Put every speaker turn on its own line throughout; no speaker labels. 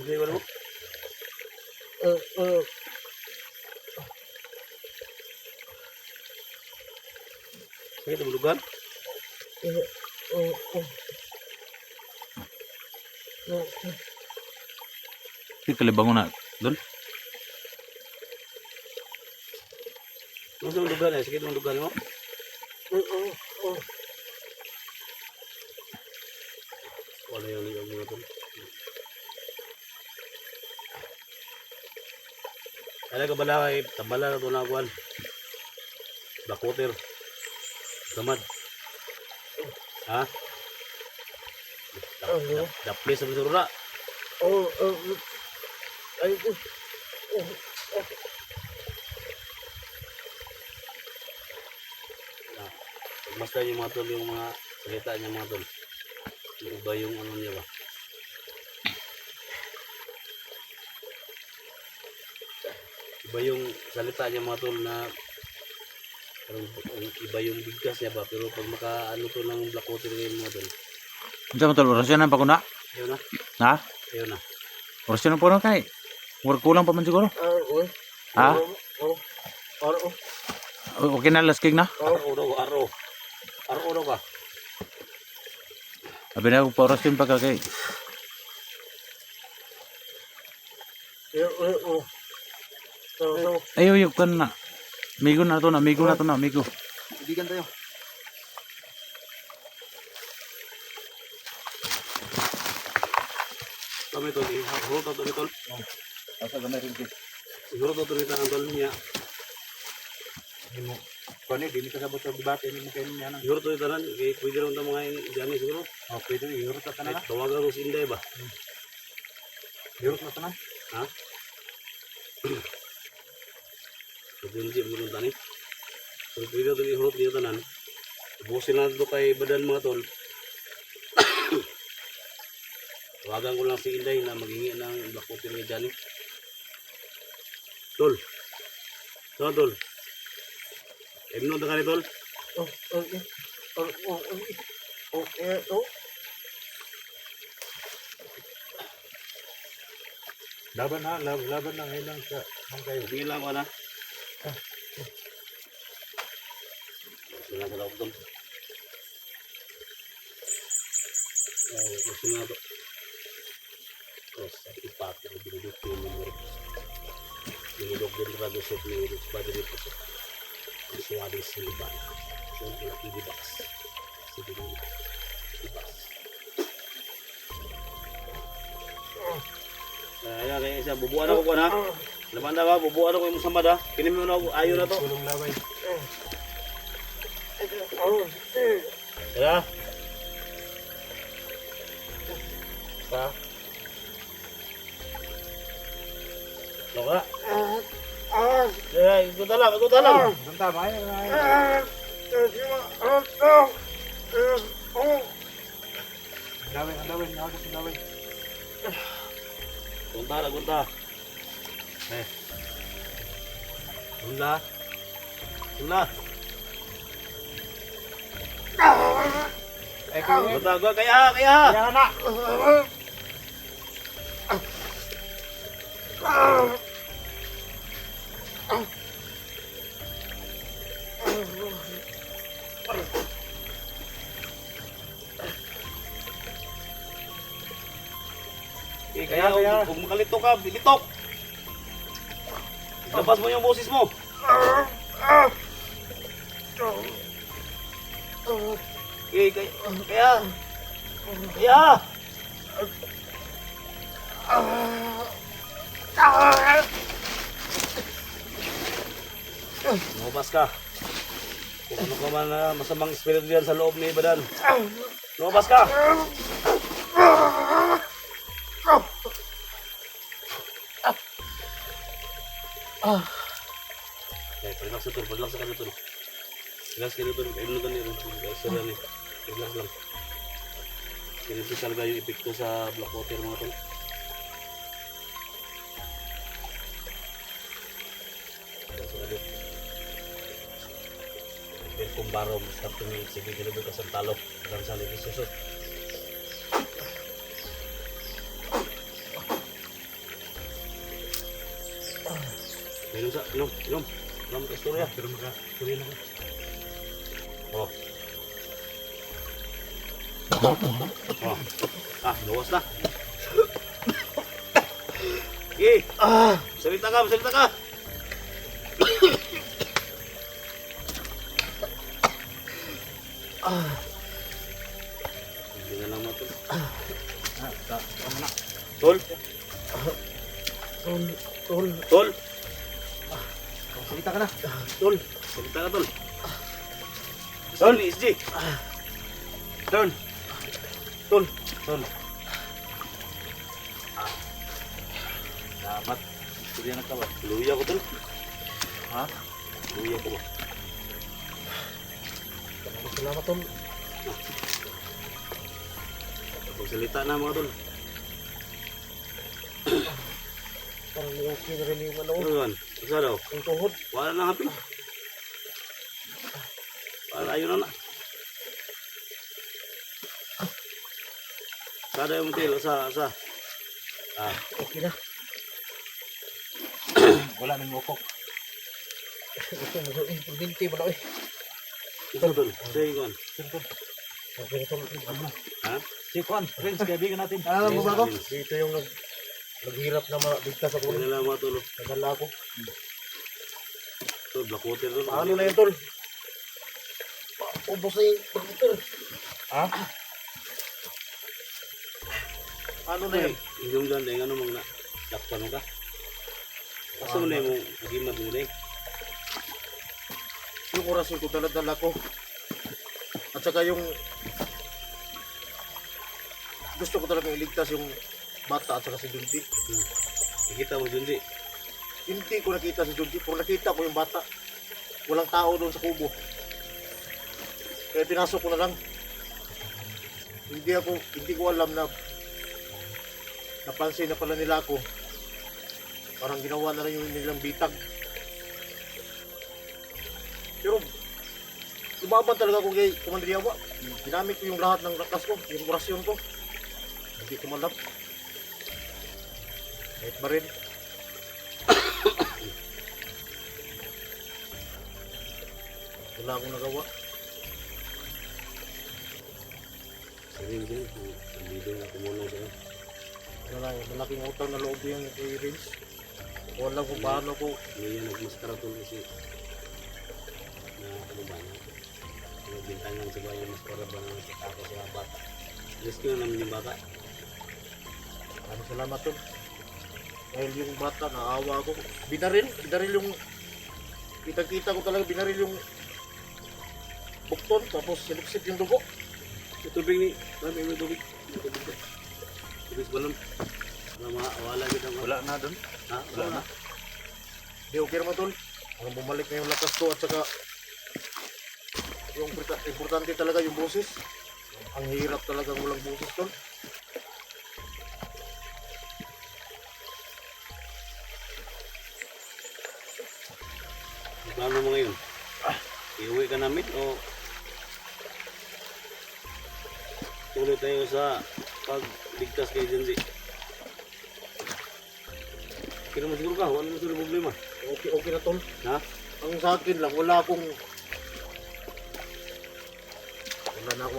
Hindi ba mo? Sakit ang lugan?
Di kalibangon na, Dol.
Ano sa lugan eh? Sakit ang lugan mo? Wala yung ligaw mo ito. Kaya ka bala kay tabala na ito na akuan. Black water. Gamad. Ha? Dapli sa surura. Basta yung mga tol, yung mga salita niya mga tol. Iba yung ano niya ba? Iba yung salita niya mga tol na iba yung bigkas niya ba? Pero pag maka ano to ng black water ngayon mga tol.
Hindi mo, Tol. Orasyon na pa ko na.
Ayaw na?
Ha?
Ayaw na.
Orasyon na po na kay. Kulang pa man siguro. Ha? Okay na, last cake na?
Araw ka.
Sabi na ako pa orasyon pa ka kay. Ayaw, yuk kan na. Migo na to na, migo.
Ibigan tayo. Kami tol, hurot to ni tol.
Asa gamay rin kit.
Hurot to ni tol niya.
Himo. Kani dili ka sabot sa debate ni mo kay niya nang.
Hurot to tanan, kay pwede ron ta mga jani siguro.
Okay do ihurot ta tanan.
Tawagan ko si Inday ba?
Ihurot na tanan.
Ha? Pagdunji mo ron tani. So pwede to ihurot niya tanan. Busin na to kay badan mga tol. Tawagan ko lang si Inday na maghingi ng black water ni Johnny. Tol. Tol. Emno na ka ni Tol?
Laban ha, laban lang ilang sa hang kayo.
Sige lang ko na. Sila sa loob Tol. Gusto nga to. Sa ipat ko binudok ko yung numero. Binudok din rado sa binudok sa body dito sa suwari sa iba. So, i-box. Sige din. I-box. Ayan, kaya isa, bubuan ako ko na. Laman na ba, bubuan ako yung samad ha. Kinim mo na ako, ayaw na to.
Sulong laway.
Tara. Pa. Loka. Ikut dalam.
Bentar, main. Andawin, ako sa andawin.
Gunta. Gunta. Gunta, gua kaya.
Kaya na.
Kaya, kung makalitok ka, bilitok. Labas mo yung boses mo. Kaya. Lumabas ka. Kung ano ka man masamang espiritu diyan sa loob ni Badan. Lumabas ka. Relax na to, relax ka na to. Relax ka na to, relax ka na to. Relax lang. Ganito talaga yung epekto sa black water mga tol. Kung barong start to me, sige gano'n ka sa talo. Hanggang sa lagi susot. Meron sa, inom. Inom ka istorya.
Pero maka, tuloy na ko.
Oh. Oh. Gawas na. Okay. Salita ka. Hindi na lang mo ito.
Tama na.
Tol. Tol.
Salita ka na.
Tol. Salita ka, Tol. Tol, ni SG. Tol. Tol.
Tol. Dapat. Tuloy na ka ba?
Luya ko, Tol.
Ha?
Luya ko ba?
Salamat, Tol.
Pagsalita na mga Tol.
Parang may okay na rin yung ano.
Ano yan? Isa daw.
Yung tuhod.
Wala na happy. Wala yun na. Sada yung til. Asa.
Okay na. Wala nang mukok. Ito, pag-binti mo na eh.
Ito Tol. Say ko.
Okay na, Tol.
Ha?
Si Juan, friends, kaibigan natin.
Alam mo ba ako?
Dito yung naghirap na mabigtas ako.
Hindi na lang mga Tol.
Nadala ako.
Tol, black water Tol.
Paano na yun, Tol? Ubos na yung pag-tol. Ha? Ano na yun?
Yung dyan na yung ano mga lakpan mo ka. Asa mo na yung nagimad mo na eh.
Yung oras ko dala-dala ko. At saka yung gusto ko talagang iligtas yung bata at saka si Junji.
Nakita mo dyan di.
Hindi ko nakita si Junji. Kung nakita ko yung bata, walang tao doon sa kubo. Kaya pinasok ko na lang. Hindi ko alam na napansin na pala nila ako. Parang ginawa na rin yung nilang bitag. Pero lumaban talaga ako kay Commander Yawa. Ginamit ko yung lahat ng lakas ko, yung orasyon ko. Hindi ko malap. Kahit ba rin. Wala akong nagawa.
Sabihin dyan. Hindi na tumulong sa'yo.
Malaking utang na loob yung kay Rins. Wala kung paano ko.
Hindi yan nagmaskara Tol kasi na ano ba na nagbintangan sa bayan maskara ba na sa tako sa bata. Rescue na namin yung bata.
Salamat to. Dahil yung bata, naawa ako. Binaril yung kita ko talaga, binaril yung bukton, tapos sinipsip yung dugo.
Yung tubig ni, dami may tubig. Tubig sa balon. Wala kita mo.
Wala na doon.
Ha? Wala na.
Di okay naman tol. Ang bumalik na yung lakas ko at saka yung importante talaga yung boses. Ang hirap talaga walang boses tol.
Plano mo ngayon? Iuwi ka namin o tuloy tayo sa pagligtas kay Genzi? Kaya naman siguro ka, wala naman siguro problema.
Okay na tol.
Ha?
Ang sa akin lang, wala na akong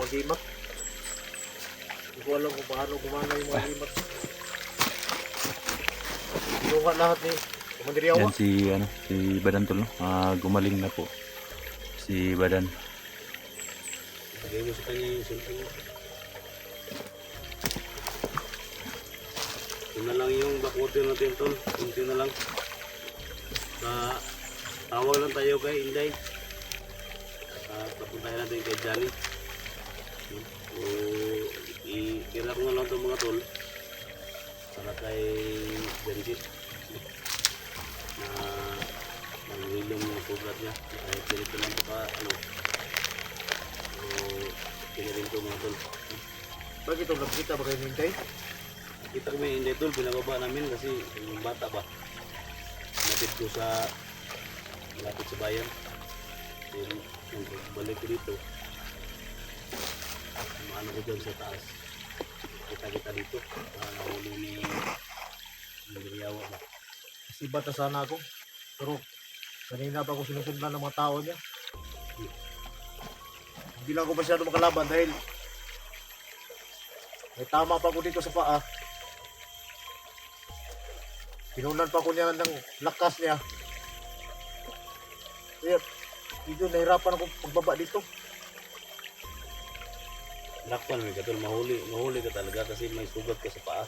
agimat. Hindi ko alam kung paano gumana yung mga agimat. Kinuha lahat ni Commander Yawa.
Yan si Badan tol, no? Gumaling na po si Badan.
Lagay mo sa kanya yung cellphone mo. Yun na lang yung backwater natin tol. Kunti na lang. Tawag lang tayo kay Inday. Papuntahin natin kay Johnny. So, ikira ko na lang itong mga tol. Para kay Genji. Na manghilom yung sugat niya. Kahit ganito lang ito ka, ano. So, pinarin ito mga tol.
Bakit ito nakita ba kayo ni Inday?
Kita kami Inday tol, pinababa namin kasi yung bata ba. Napit ko sa malapit sa bayan. Then, nung balik ko dito, maano ko dyan sa taas. Kita dito. Nahuli ni Yawa ba.
Kasi bata sana ako. Pero kanina pa ako sinusundan ng mga tao niya. Hindi lang ako masyado makalaban dahil may tama pa ako dito sa paa. Pinunan pa ako niya ng lakas niya. Kaya medyo nahirapan ako pagbaba dito.
Lakpan may katol, mahuli ka talaga kasi may sugat ka sa paa.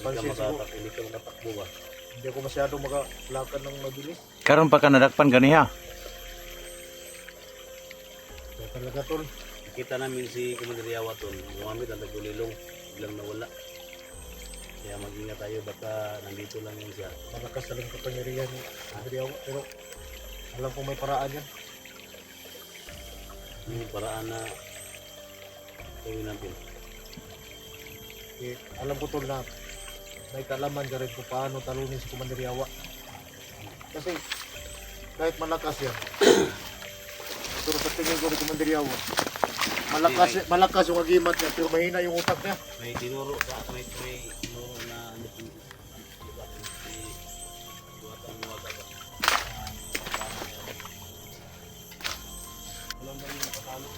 Hindi ka makatakbo ba?
Hindi ako masyado makalakad ng mabilis.
Karon pa ka nadakpan ganiha.
Kaya talaga tol.
Nakita namin si Commander Yawa tol, gumamit ang tagulilong, biglang nawala. Kaya mag-ingat tayo, baka nandito lang yan siya.
Malakas talagang kapangyarihan ni Adriaw. Pero alam ko may paraan yan.
Yung paraan na gawin natin.
Eh, alam ko tol na may kalaman ka rin kung paano talunin si Commander Yawa. Kasi kahit malakas yan. Pero sa tingin ko ni Commander Yawa, malakas yung agimat niya pero mahina yung utak niya.
May tinuro na ano kung diba, si Diwata ng Waga ba? Alam ba yung nakatalo?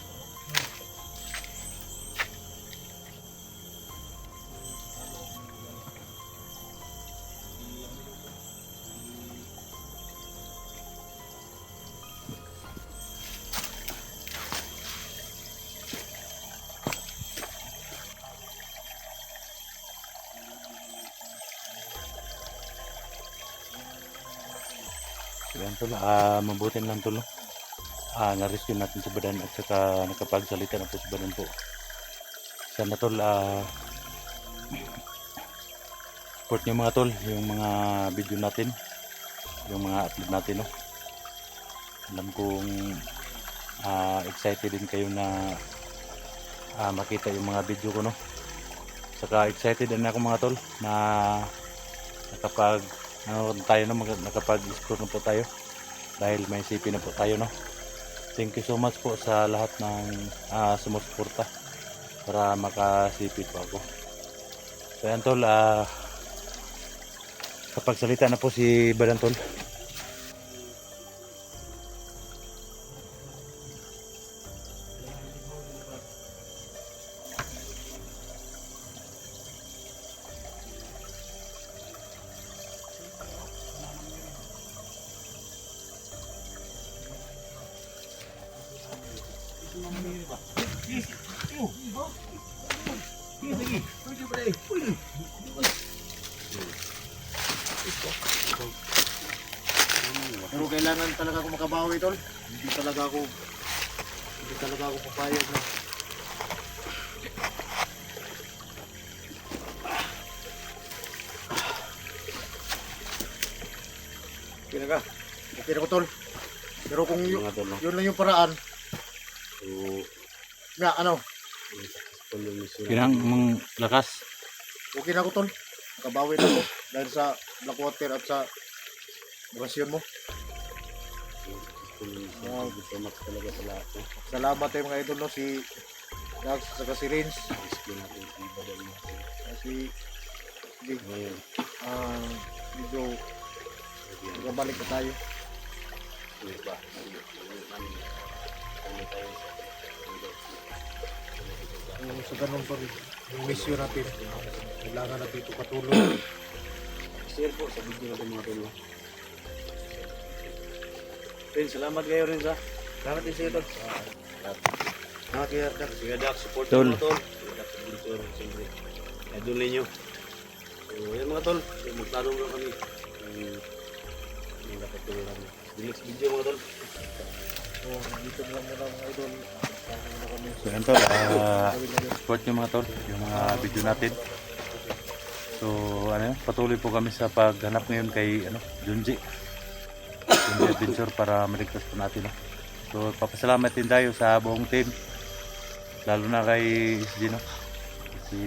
Yan tol, mabuti lang tol. Na-rescue natin si Badan at saka nakapagsalita na po si Badan po. Sana tol, support nyo mga tol, yung mga video natin, yung mga upload natin, no. Alam kong excited din kayo na makita yung mga video ko, no. Saka excited din ako mga tol na nakapag tayo na nakapag-explore na po tayo dahil may CP na po tayo, no. Thank you so much po sa lahat ng sumusuporta para maka-CP po ako. So yan tol, kapag salita na po si Badan tol.
Pero kailangan talaga ako makabawi tol. Hindi talaga ako papayag na. Okay na ka? Okay na ko tol. Pero kung
Mga tol, no?
yun lang yung paraan,
So,
nga ano,
successful yung mission.
Kinang mong lakas.
okay na ko tol. Makabawi na ako dahil sa Blackwater at sa orasyon mo.
Successful yung mission. Thank you so much talaga sa lahat, no?
Salamat tayo mga idol, no? Si Dax, saka si Rins,
Rescue natin si Badan natin.
si
Ngayon,
medyo
sabihan
magabalik na tayo.
ano ba? Ano tayo
Sa ganun pa rin, yung mission natin, kailangan natin ito katulong.
share po sa video natin mga tol. Rin, salamat kayo rin sa. Salamat din sa iyo tol. Salamat kayo Dax. Sige Dax, support
Tol.
mga tol. Sige Dax, sponsor, siyempre. Idol ninyo. So, yan mga tol. So, magtanong lang kami. Yung dapat tulong namin. The next video mga tol.
So, dito na lang muna mga idol. Tama na kami.
So yan tol,
Gawin na yun.
support nyo mga tol, yung mga video natin. So ano yun, patuloy po kami sa paghanap ngayon kay Junji Adventure para maligtas po natin, no? So papasalamat din tayo sa buong team, lalo na kay SG, no? Si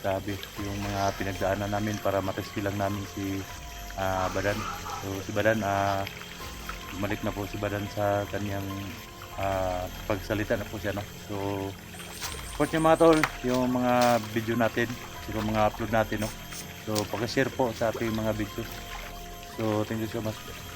sabi yung mga pinagdaanan namin para matesty lang namin si Badan. So si Badan, bumalik na po si Badan sa kanyang pagsalita na po siya, no? So support nyo mga tol yung mga video natin, yung mga upload natin, no? So pag-share po sa ating mga videos. So, thank you so much.